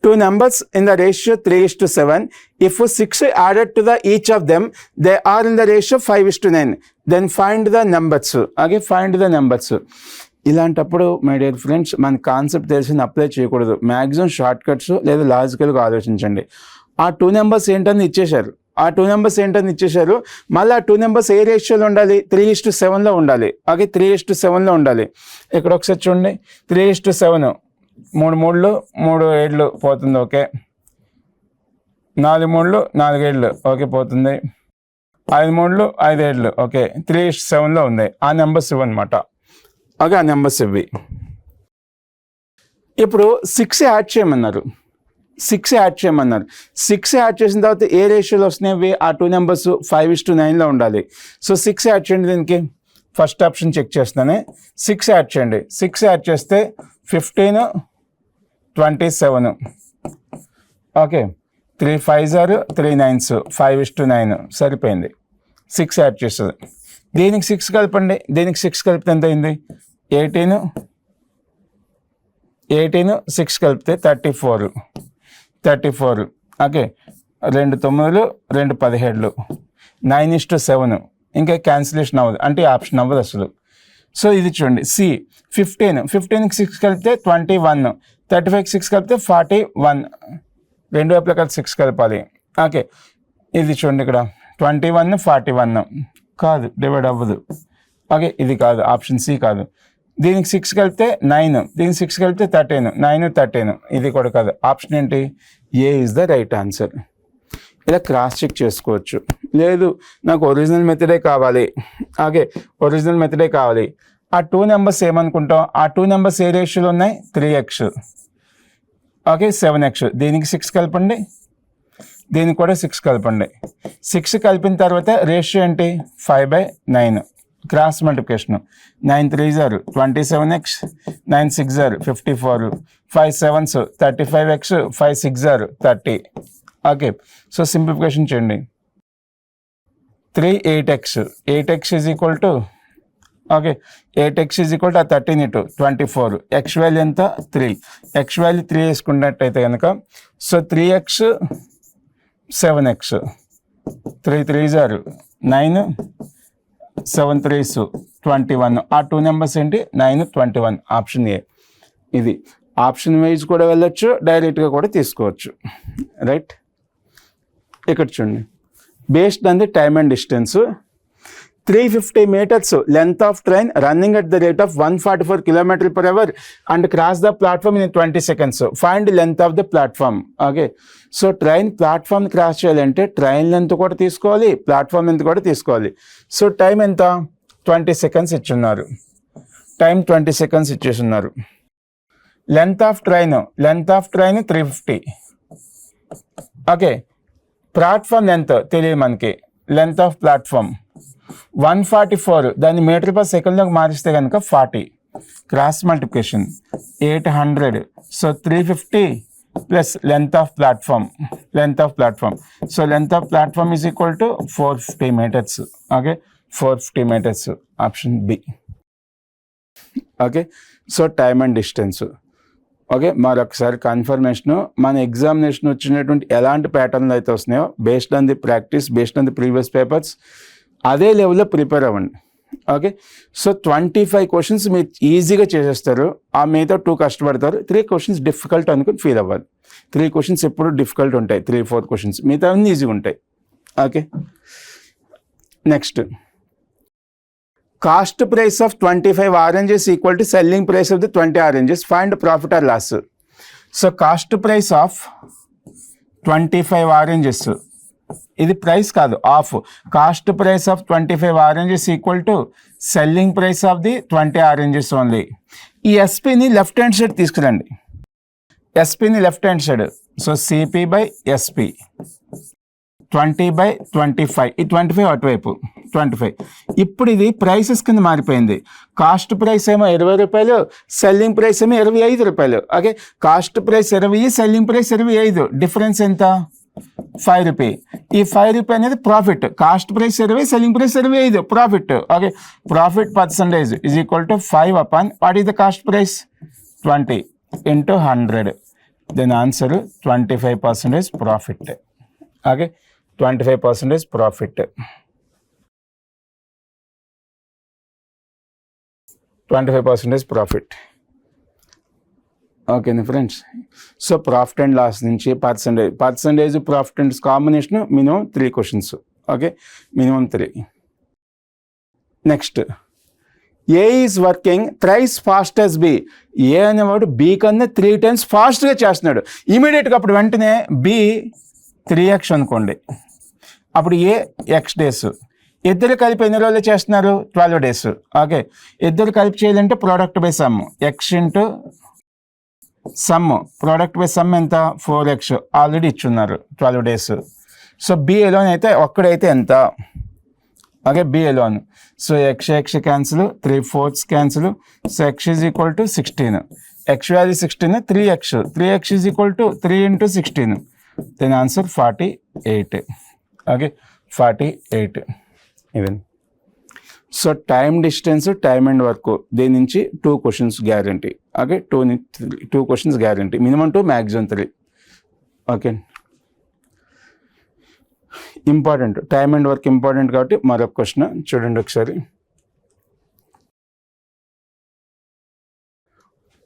Two numbers in the ratio 3:7. If 6 added to the each of them, they are in the ratio 5:9. Then find the numbers. Okay, find the numbers. ఇలాంటప్పుడు my dear friends, మన concept తెలిసిన apply చేయకూడదు. Maximum short cuts లేదా లాజికల్గా ఆలోచించండి. ఆ 2 numbers ఏంటని ఇచ్చేశారు, మళ్ళీ ఆ 2 numbers ఏ రేషియోలో ఉండాలి, 3:7లో ఉండాలి. ఓకే, 3:7లో ఉండాలి. ఇక్కడ ఒకసారి చూడండి, 3:7, 3 3 3 7 పోతుంది. ఓకే, 4 3 4 7. ఓకే, పోతుంది. 5 3 5 7. ఓకే, 3:7లో ఉంది. ఆ నెంబర్స్ ఇవ్వనమాట. ఓకే, ఆ నెంబర్స్ ఇవి. ఇప్పుడు 6 యాడ్ చేయమన్నారు. 6 యాడ్ చేసిన తర్వాత ఏ రేషియోలో వస్తున్నాయి, ఆ 2 numbers 5:9లో ఉండాలి. సో 6 యాడ్ చేయండి. దీనికి ఫస్ట్ ఆప్షన్ చెక్ చేస్తున్నానే. 6 యాడ్ చేయండి. 6 యాడ్ చేస్తే 15 27. ఓకే, 3 5s are 3 9s, 5:9 సరిపోయింది. 6 యాడ్ చేస్తుంది. దీనికి 6 కలపండి. దీనికి 6 కలిపితే ఎంత అయింది, 18 6 కలిపితే 34. ఓకే, 2 9 2 17, 9:7. ఇంకా క్యాన్సిలేషన్ అవ్వదు, అంటే ఆప్షన్ అవ్వదు అసలు. సో ఇది చూడండి, సి 15కి 6 కలిపితే 21, 35కి 6 కలిపితే 41. రెండు వైపులా కలిపి 6 కలపాలి. ఓకే, ఇది చూడండి ఇక్కడ 21 41 కాదు, డివైడ్ అవ్వదు. ఓకే, ఇది కాదు, ఆప్షన్ సి కాదు. దీనికి 6 కలిపితే 9, దీనికి 6 కలిపితే 13, 9 13, ఇది కూడా కాదు. ఆప్షన్ ఏంటి? ఏ ఈజ్ ద రైట్ ఆన్సర్. ఇలా క్రాస్ చెక్ చేసుకోవచ్చు. లేదు నాకు ఒరిజినల్ మెథడే కావాలి, ఓకే ఒరిజినల్ మెథడే కావాలి. ఆ 2 నెంబర్స్ ఏమనుకుంటాం? ఆ 2 నెంబర్స్ ఏ రేషియోలో ఉన్నాయి? 3x, okay 7x. దీనికి 6 కలపండి, దీనికి కూడా 6 కలపండి. 6 కలిపిన తర్వాత రేషియో ఏంటి? 5/9. Cross multiplication. 9 3s are 27x, 9 6s are 54, 5 7s 35x, 5 6s are 30. Okay, so simplification చేయండి. 3 8x, 8x is equal to, okay 8x is equal to 13 into 24. X value ఎంత? 3. ఎక్స్ వాల్యూ 3 వేసుకున్నట్టయితే కనుక so 3x 7x, 3 3s are 9, 7 3s 21. ఆ 2 numbers ఏంటి? 9 21. Option A. ఇది option wise కూడా వెళ్ళొచ్చు, డైరెక్ట్గా కూడా తీసుకోవచ్చు. రైట్, ఇక్కడ చూడండి. Based on the time and distance, 350 meters length of train running at the rate of 144 km/h and cross the platform in 20 seconds. Find length of the platform. Okay, so train platform cross చేయాలంటే train length కూడా తీసుకోవాలి, platform length కూడా తీసుకోవాలి. So time ఎంత? 20 seconds ఇచ్చున్నారు. Time 20 seconds ఇచ్చేస్తున్నారు. Length of train 350. Okay, platform length తెలియదు మనకి. లెంత్ ఆఫ్ ప్లాట్ఫామ్ 144, దాన్ని మీటర్ పర్ సెకండ్లోకి మారిస్తే కనుక 40. Cross multiplication 800. So 350 plus length of platform. So length of platform is equal to 450 meters. Okay, 450 meters. Option B. Okay, so time and distance. Okay, మరొకసారి confirmation. మన examination వచ్చినటువంటి ఎలాంటి ప్యాటర్న్లు అయితే వస్తున్నాయో based on the practice, based on the previous papers, అదే లెవెల్లో prepare అవ్వండి. ఓకే, సో 25 questions మీరు ఈజీగా చేసేస్తారు. ఆ మిగతా 2 కష్టపడతారు. 3 questions డిఫికల్ట్ అనుకుని ఫీల్ అవ్వాలి. 3 questions ఎప్పుడు డిఫికల్ట్ ఉంటాయి, 3-4 questions. మిగతా అన్నీ ఈజీగా ఉంటాయి. Okay, next, cost price of 25 oranges equal to selling price of the 20 oranges. Find profit or loss. So cost price of 25 oranges, ఇది ప్రైస్ కాదు, of. Cost price of 25 oranges equal to selling price of the 20 oranges only. ఈ ఎస్పీని left hand side తీసుకురండి. ఎస్పీని left hand side. So CP/SP 20/25. ఈ 25 అటువైపు 25. ఇప్పుడు ఇది ప్రైసెస్ కింద మారిపోయింది. కాస్ట్ ప్రైస్ ఏమో 20 రూపాయలు, సెల్లింగ్ ప్రైస్ ఏమో 25 రూపాయలు. Okay, cost price 20, selling price 25. Difference ఎంత? 5 రూపీస్. ఈ 5 రూపీస్ అనేది profit. Cost price 20, selling price 25, profit. Okay, profit percentage is equal to 5 upon what is the cost price? 20 into 100. Then answer 25% profit. Okay, 25% profit. 25% profit. ఓకేనా friends? So profit and loss నుంచి percentage profit and combination minimum 3 questions. Okay, minimum 3. Next, A is working thrice fast as B. A అనేవాడు B కన్నా 3 times ఫాస్ట్గా చేస్తున్నాడు. ఇమీడియట్గా అప్పుడు వెంటనే B 3x అనుకోండి, అప్పుడు ఏ x days. ఇద్దరు కలిపి ఎన్ని రోజులు చేస్తున్నారు? 12 days. ఓకే, ఇద్దరు కలిపి చేయాలంటే product by some, x into some. Product by some ఎంత? 4x. ఆల్రెడీ ఇచ్చున్నారు 12 days. సో బి ఎలోన్ అయితే ఒక్కడైతే ఎంత? Okay, B alone. So x cancel, 3/4 cancel. So x is equal to 16. x value 16, 3x is equal to 3 into 16. Then answer 48. Okay, 48 even. So time distance, time and work, దీని నుంచి 2 questions guarantee. Okay, 2 questions guarantee. Minimum 2, maximum 3. Okay, important. Time and work important కాబట్టి మరొక question చూడండి ఒకసారి.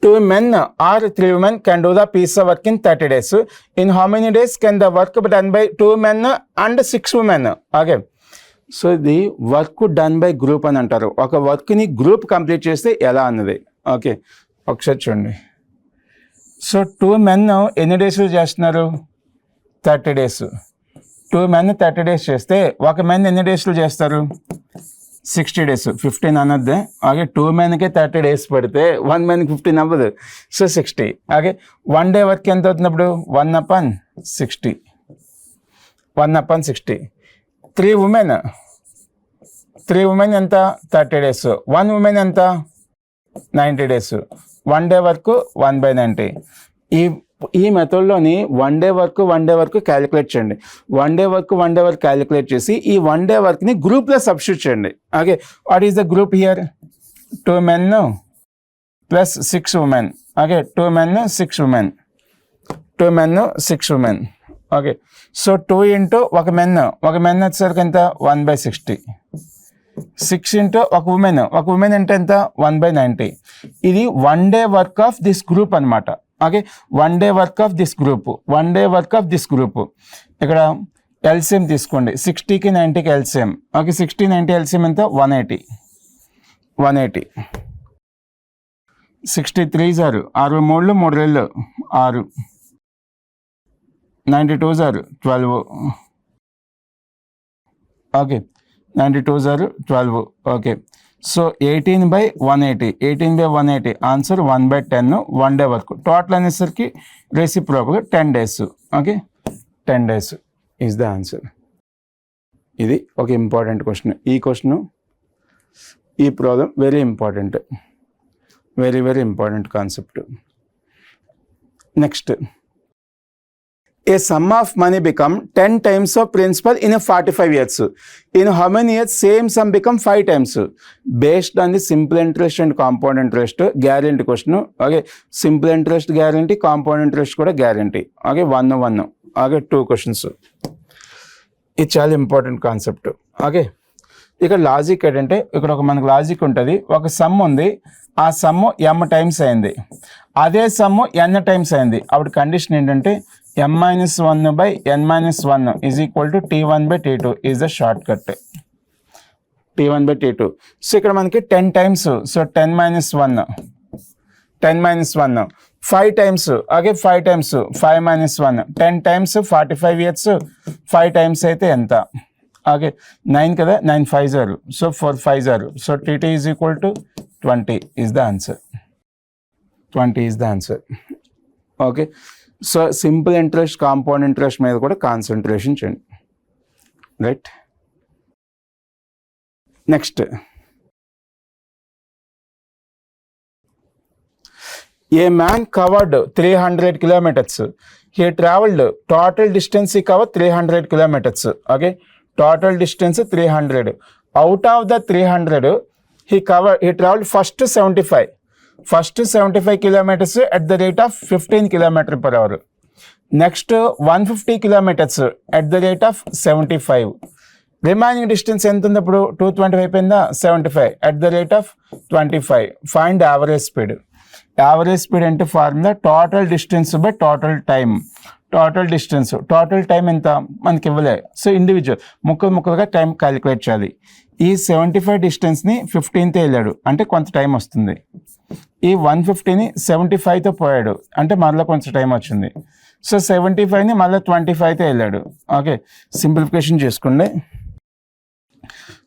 2 men or 3 women can do the piece of work in 30 days. In how many days can the work be done by 2 men and 6 women? Okay, so ఇది work done by group అని అంటారు. ఒక వర్క్ని group complete చేస్తే ఎలా అన్నది. Okay, ఒకసారి చూడండి. సో 2 men ఎన్ని డేస్లో చేస్తున్నారు? 30 days. 2 men 30 days చేస్తే ఒక మెన్ ఎన్ని డేస్లో చేస్తారు? 60 days. 15 అనద్దే. అలాగే 2 menకి 30 days పడితే 1 manకి 15 అవ్వదు. సో 60. అలాగే 1 day వర్క్ ఎంత అవుతున్నప్పుడు 1/60. 1/60. 3 women ఎంత? 30 days. 1 woman ఎంత? 90 days. 1 day work 1/90. ఈ మెథడ్లోని 1 day వర్క్ క్యాలిక్యులేట్ చేయండి. 1 day వర్క్ క్యాలిక్యులేట్ చేసి ఈ 1 day వర్క్ని గ్రూప్లో సబ్స్టిట్యూట్ చేయండి. Okay, what is the group here? 2 men plus 6 women. Okay, 2 men 6 women. 2 men 6 women. Okay, so 2 into ఒక మెన్ వచ్చేసరికి ఎంత? 1/60. 6 ఇంటూ ఒక ఉమెన్ అంటే ఎంత? 1/90. ఇది 1 day work of this group అనమాట. Okay, 1 day work of this group. ఇక్కడ LCM తీసుకోండి. 60కి 90కి ఎల్సిఎం. ఓకే, 60 90 ఎల్సిఎం ఎంత? 180. 63 సార్ 63 3 6. 92 సార్ 12. ఓకే, 92 సార్ 12. Okay, so 18/180 answer 1/10. 1 day work total అనేసరికి reciprocal 10 days. Okay, 10 days is the answer. ఇది ఒక ఇంపార్టెంట్ క్వశ్చన్. ఈ క్వశ్చన్, ఈ problem very important concept. Next, a sum of money become 10 times of principal in a 45 years. In how many years same sum become 5 times? Based on the simple interest and compound interest, guarantee question. Okay, simple interest guarantee, compound interest kuda guarantee. Okay, 1. Okay, 2 questions. ఇది చాలా important concept. Okay, ఇక్కడ logic ఏంటంటే ఇక్కడ మనకు logic ఉంటుంది. ఒక some ఉంది, ఆ సమ్ m టైమ్స్ అయింది, అదే సమ్ n టైమ్స్ అయింది. అప్పుడు కండిషన్ ఏంటంటే m-1/n-1 is equal to T1/T2 is the shortcut. T1/T2. So ఇక్కడ మనకి 10 times. So 10 - 1 5 times. Okay, 5 times 5 - 1 10 times 45 years. 5 times అయితే ఎంత? ఓకే, 9 కదా, 9 5 0. So 4 5 0. So TT is equal to 20 is the answer. 20 is the answer. Okay, so simple interest, compound interest మీద కూడా concentration చేయండి. Right, next, A man covered 300 kilometers. He travelled total distance he covered 300 kilometers. Okay, total distance 300. Out of the 300 he traveled first 75 kilometers at the rate of 15 km/h. Next 150 kilometers at the rate of 75. Remaining distance ఎంత ఉంది? ఇప్పుడు 225 అయిపోయిందా? 75 at the rate of 25. Find average speed. Average speed అంటే formula total distance by total time. Total time ఎంత మనకి ఇవ్వలే. సో individual ముక్కలుగా టైం క్యాలిక్యులేట్ చేయాలి. ఈ 75 డిస్టెన్స్ని 15తో వెళ్ళాడు అంటే కొంత టైం వస్తుంది. ఈ 150ని 75తో పోయాడు అంటే మళ్ళీ కొంచెం టైం వచ్చింది. సో 75ని మళ్ళీ 25తో వెళ్ళాడు. ఓకే, సింప్లిఫికేషన్ చేసుకోండి.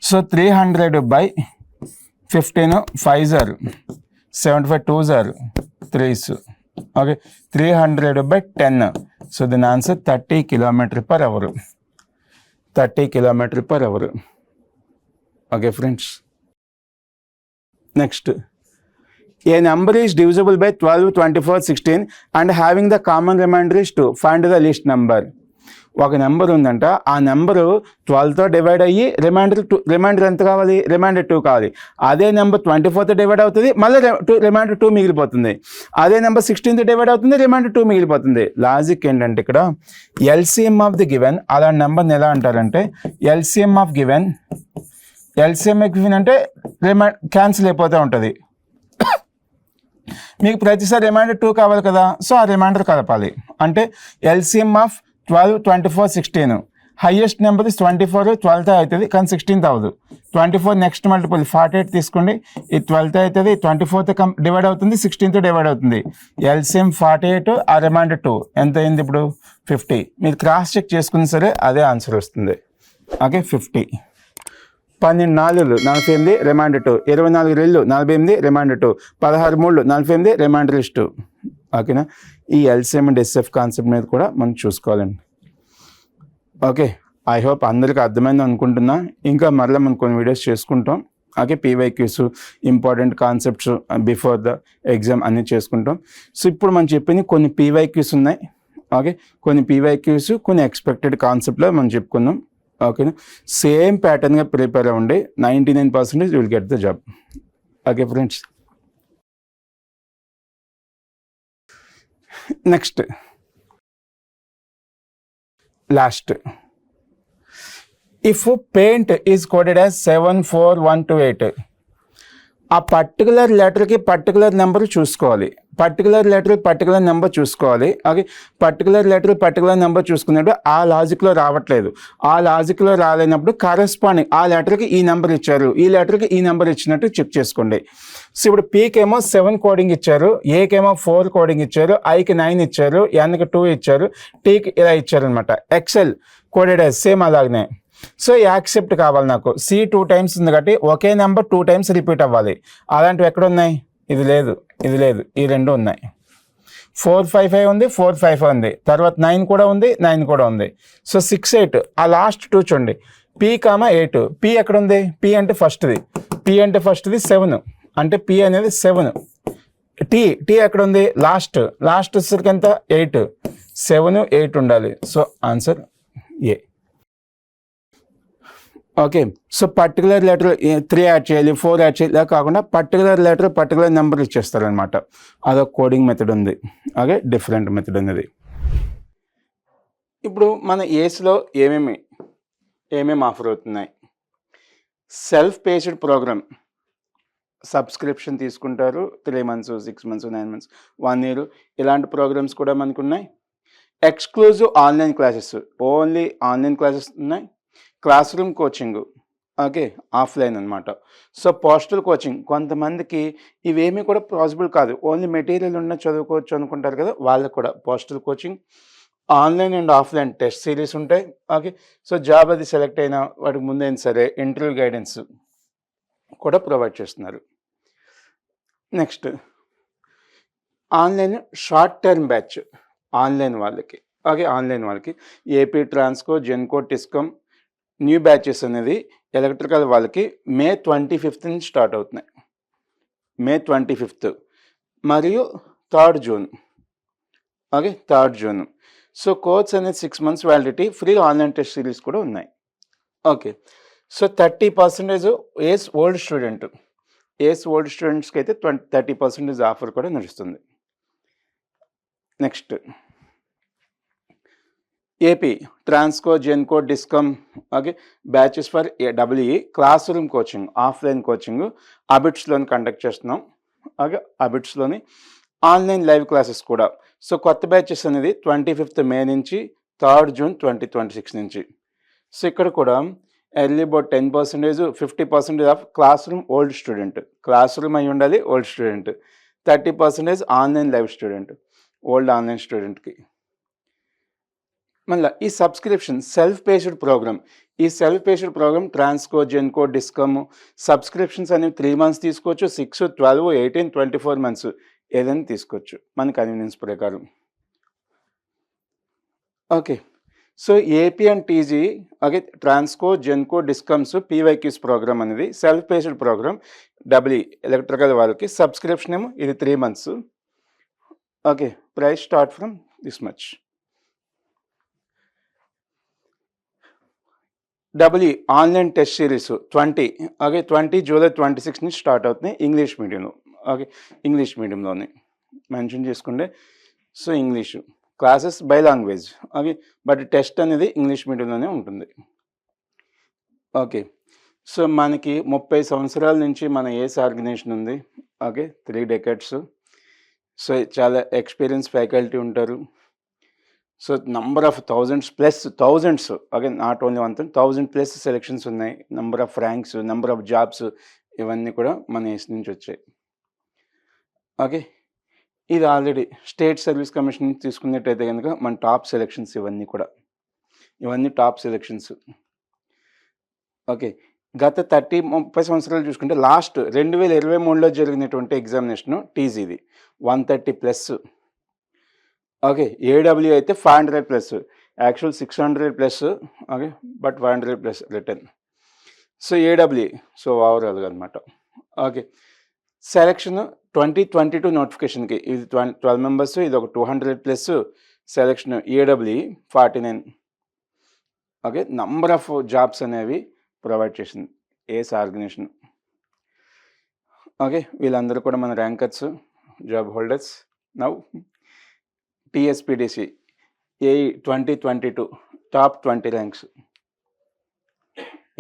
సో 300/15 5 0. 75 2 0 3. ఓకే, 300/10. సో దీని answer 30 km/h. 30 km/h. Okay friends, next, a number is divisible by 12, 24, 16 and having the common remainder is 2. Find the least number. ఒక నెంబర్ ఉందంట, ఆ నెంబరు 12తో డివైడ్ అయ్యి reminder ఎంత కావాలి? రిమైండర్ 2 కావాలి. అదే నెంబర్ 24తో డివైడ్ అవుతుంది, మళ్ళీ రిమైండర్ 2 మిగిలిపోతుంది. అదే నెంబర్ 16తో డివైడ్ అవుతుంది, రిమైండర్ 2 మిగిలిపోతుంది. లాజిక్ ఏంటంటే ఇక్కడ ఎల్సిఎం ఆఫ్ ది గివెన్, అలాంటి నెంబర్ని ఎలా అంటారంటే ఎల్సిఎం ఆఫ్ గివెన్ అంటే క్యాన్సిల్ అయిపోతూ ఉంటుంది. మీకు ప్రతిసారి రిమైండర్ 2 కావాలి కదా, సో ఆ రిమైండర్ కలపాలి. అంటే LCM of 12, 24, 16 highest number is 24, 12th అవుతుంది కానీ 16th అవ్వదు. 24 నెక్స్ట్ మల్టిపుల్ 48 తీసుకోండి, ఈ 12th అవుతుంది, 24th డివైడ్ అవుతుంది, 16th డివైడ్ అవుతుంది. ఎల్సిఎం 48, ఆ రిమైండర్ 2 ఎంత అయింది ఇప్పుడు 50. మీరు క్రాస్ చెక్ చేసుకుని సరే అదే ఆన్సర్ వస్తుంది. ఓకే 50. 12 4 48, remainder 2, 24 2 48, remainder 2, 16 3 48, remainder 2. ఓకేనా, ఈ ఎల్సిఎం అండ్ ఎస్ఎఫ్ కాన్సెప్ట్ మీద కూడా మనం చూసుకోవాలండి. ఓకే, ఐ హోప్ అందరికీ అర్థమైంది అనుకుంటున్నా. ఇంకా మరలా మనం కొన్ని వీడియోస్ చేసుకుంటాం. Okay, PYQs, important concepts before the exam అన్నీ చేసుకుంటాం. సో ఇప్పుడు మనం చెప్పింది కొన్ని పీవైక్యూస్ ఉన్నాయి. ఓకే, కొన్ని పీవైక్యూస్, కొన్ని ఎక్స్పెక్టెడ్ కాన్సెప్ట్లో మనం చెప్పుకుందాం. ఓకేనా, సేమ్ ప్యాటర్న్గా ప్రిపేర్ అవ్వండి. 99% will get the job. Okay friends, next last, if paint is coded as 74128, ఆ పర్టికులర్ లెటర్కి పర్టికులర్ నెంబర్ చూసుకోవాలి. పర్టికులర్ లెటర్ పర్టికులర్ నెంబర్ చూసుకోవాలి. Okay, particular letter particular number చూసుకున్నప్పుడు ఆ లాజిక్లో రావట్లేదు. ఆ లాజిక్లో రాలేనప్పుడు కరెస్పాండింగ్ ఆ లెటర్కి ఈ నెంబర్ ఇచ్చారు, ఈ లెటర్కి ఈ నెంబర్ ఇచ్చినట్టు చెక్ చేసుకోండి. సో ఇప్పుడు పీకేమో 7 కోడింగ్ ఇచ్చారు, ఏకేమో 4 కోడింగ్ ఇచ్చారు, ఐకి 9 ఇచ్చారు, ఎన్కి 2 ఇచ్చారు, టీకి ఇలా ఇచ్చారనమాట. ఎక్సెల్ కోడెడ్ యాజ్ సేమ్ అలాగనే. సో యాక్సెప్ట్ కావాలి నాకు. సి 2 times ఉంది కాబట్టి ఒకే నెంబర్ 2 times రిపీట్ అవ్వాలి. అలాంటివి ఎక్కడ ఉన్నాయి? ఇది లేదు, ఇది లేదు, ఈ రెండు ఉన్నాయి. 455 ఉంది, 455 ఉంది, తర్వాత 9 కూడా ఉంది, 9 కూడా ఉంది. సో 6 8, ఆ లాస్ట్ 2 చూడండి, పీ కామా 8. పీ ఎక్కడ ఉంది? పీ అంటే ఫస్ట్ది, పీ అంటే ఫస్ట్ది 7, అంటే పీ అనేది 7. టీ ఎక్కడ ఉంది? లాస్ట్ వచ్చేసరికి ఎంత? 8. 7 8 ఉండాలి. So answer A. Okay, so particular letter 3 add చేయాలి, 4 యాడ్ చేయాలి, ఇలా కాకుండా పర్టికులర్ లెటర్ పర్టికులర్ నెంబర్ ఇచ్చేస్తారనమాట. అదొక కోడింగ్ మెథడ్ ఉంది. ఓకే, డిఫరెంట్ మెథడ్ అనేది. ఇప్పుడు మన ఏస్లో ఏమేమి ఆఫర్ అవుతున్నాయి? సెల్ఫ్ పేస్డ్ ప్రోగ్రామ్ సబ్స్క్రిప్షన్ తీసుకుంటారు. 3 months, 6 months, 9 months, 1 year, ఇలాంటి ప్రోగ్రామ్స్ కూడా మనకు ఉన్నాయి. Exclusive online classes, only online classes ఉన్నాయి. Classroom coaching, okay, offline అనమాట. సో పోస్టల్ కోచింగ్, కొంతమందికి ఇవేమీ కూడా పాసిబుల్ కాదు, ఓన్లీ మెటీరియల్ ఉన్న చదువుకోవచ్చు అనుకుంటారు కదా, వాళ్ళకు కూడా postal coaching. Online and offline test series ఉంటాయి. ఓకే, సో జాబ్ అది సెలెక్ట్ అయినా వాటికి ముందైనా సరే ఇంటర్వ్యూ గైడెన్స్ కూడా ప్రొవైడ్ చేస్తున్నారు. Next online short term batch online వాళ్ళకి. ఓకే, ఆన్లైన్ వాళ్ళకి AP Transco, Genco, Discom new batches అనేది ఎలక్ట్రికల్ వాళ్ళకి May 25th నుంచి స్టార్ట్ అవుతున్నాయి. May 25th మరియు 3rd June. Okay, 3rd June. So course అనేది 6 months validity, free online test series కూడా ఉన్నాయి. ఓకే, సో 30% ఏస్ ఓల్డ్ స్టూడెంట్స్కి అయితే 30% ఆఫర్ కూడా నడుస్తుంది. Next AP Transco, Genco, Discom, okay, batches for WE classroom coaching, offline coaching అబిట్స్లోని కండక్ట్ చేస్తున్నాం. ఓకే, అబిట్స్లోని ఆన్లైన్ లైవ్ క్లాసెస్ కూడా. సో కొత్త బ్యాచెస్ అనేది 25th May నుంచి 3rd June 2026 నుంచి. సో ఇక్కడ కూడా early about 10%, 50% of classroom old student, classroom అయి ఉండాలి old student, 30% online live student, old online స్టూడెంట్కి. మళ్ళీ ఈ subscription self paced program Transco, Genco, Discom subscriptions అనేవి 3 months తీసుకోవచ్చు, 6, 12, 18, 24 months ఏదైనా తీసుకోవచ్చు మన కన్వీనియన్స్ ప్రకారం. Okay, so AP and TG, okay, Transco, Genco, Discoms PYQs program అనేది self paced program. W electrical వాళ్ళకి సబ్స్క్రిప్షన్ ఏమో ఇది 3 months. Okay, price start from this much. W online test series 20, okay, 20 July 26 నుంచి స్టార్ట్ అవుతున్నాయి ఇంగ్లీష్ మీడియంలో. ఓకే, ఇంగ్లీష్ మీడియంలోనే mention చేసుకుంటే. So English classes by language, okay, but test అనేది English మీడియంలోనే ఉంటుంది. ఓకే, సో మనకి 30 సంవత్సరాల నుంచి మన ఏస్ ఆర్గనైజేషన్ ఉంది. ఓకే, 3 decades. సో చాలా ఎక్స్పీరియన్స్ ఫ్యాకల్టీ ఉంటారు. So number of thousands again not only 1000 plus selections ఉన్నాయి. Number of ranks, number of jobs ఇవన్నీ కూడా మన ఏస్ నుంచి వచ్చాయి. ఓకే. ఇది ఆల్రెడీ స్టేట్ సర్వీస్ కమిషన్ నుంచి తీసుకున్నట్టయితే గనుక మన టాప్ సెలెక్షన్స్ ఇవన్నీ కూడా. ఇవన్నీ టాప్ సెలెక్షన్స్. ఓకే. గత 30 సంవత్సరాలు చూసుకుంటే లాస్ట్ 2023లో జరిగినటువంటి ఎగ్జామినేషను టీజీది 130+. ఓకే. ఏడబ్ల్యూ అయితే 500+. Actual 600+. Okay. But 500+ return. So AW so ఓవరాల్‌గా అనమాట. ఓకే. సెలక్షన్ 2022 నోటిఫికేషన్‌కి ఇది 12 మెంబర్స్, ఇది ఒక 200+. Selection AW 49. Okay. Number of jobs అనేవి ప్రొవైడ్ చేసింది ఏస్ ఆర్గనైజేషన్. ఓకే. వీళ్ళందరూ కూడా మన rankers, job holders. Now TSPDC AE 2022 top 20 ranks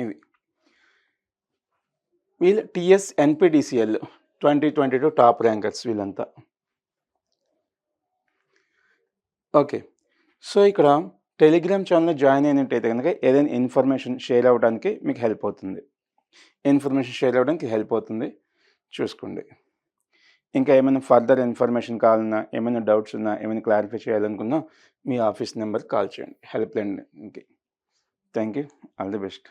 ఇవి. వీళ్ళు టీఎస్ఎన్పీడీసీఎల్ 2022 టాప్ ర్యాంకర్స్ వీళ్ళంతా. ఓకే. సో ఇక్కడ టెలిగ్రామ్ ఛానల్లో జాయిన్ అయినట్టయితే కనుక ఏదైనా ఇన్ఫర్మేషన్ షేర్ అవ్వడానికి మీకు హెల్ప్ అవుతుంది. చూసుకోండి. ఇంకా ఏమైనా ఫర్దర్ ఇన్ఫర్మేషన్ కావాలన్నా, ఏమైనా డౌట్స్ ఉన్నా, ఏమైనా క్లారిఫై చేయాలనుకున్నా మీ ఆఫీస్ నెంబర్కి కాల్ చేయండి హెల్ప్ లైన్‌కి. Thank you. All the best.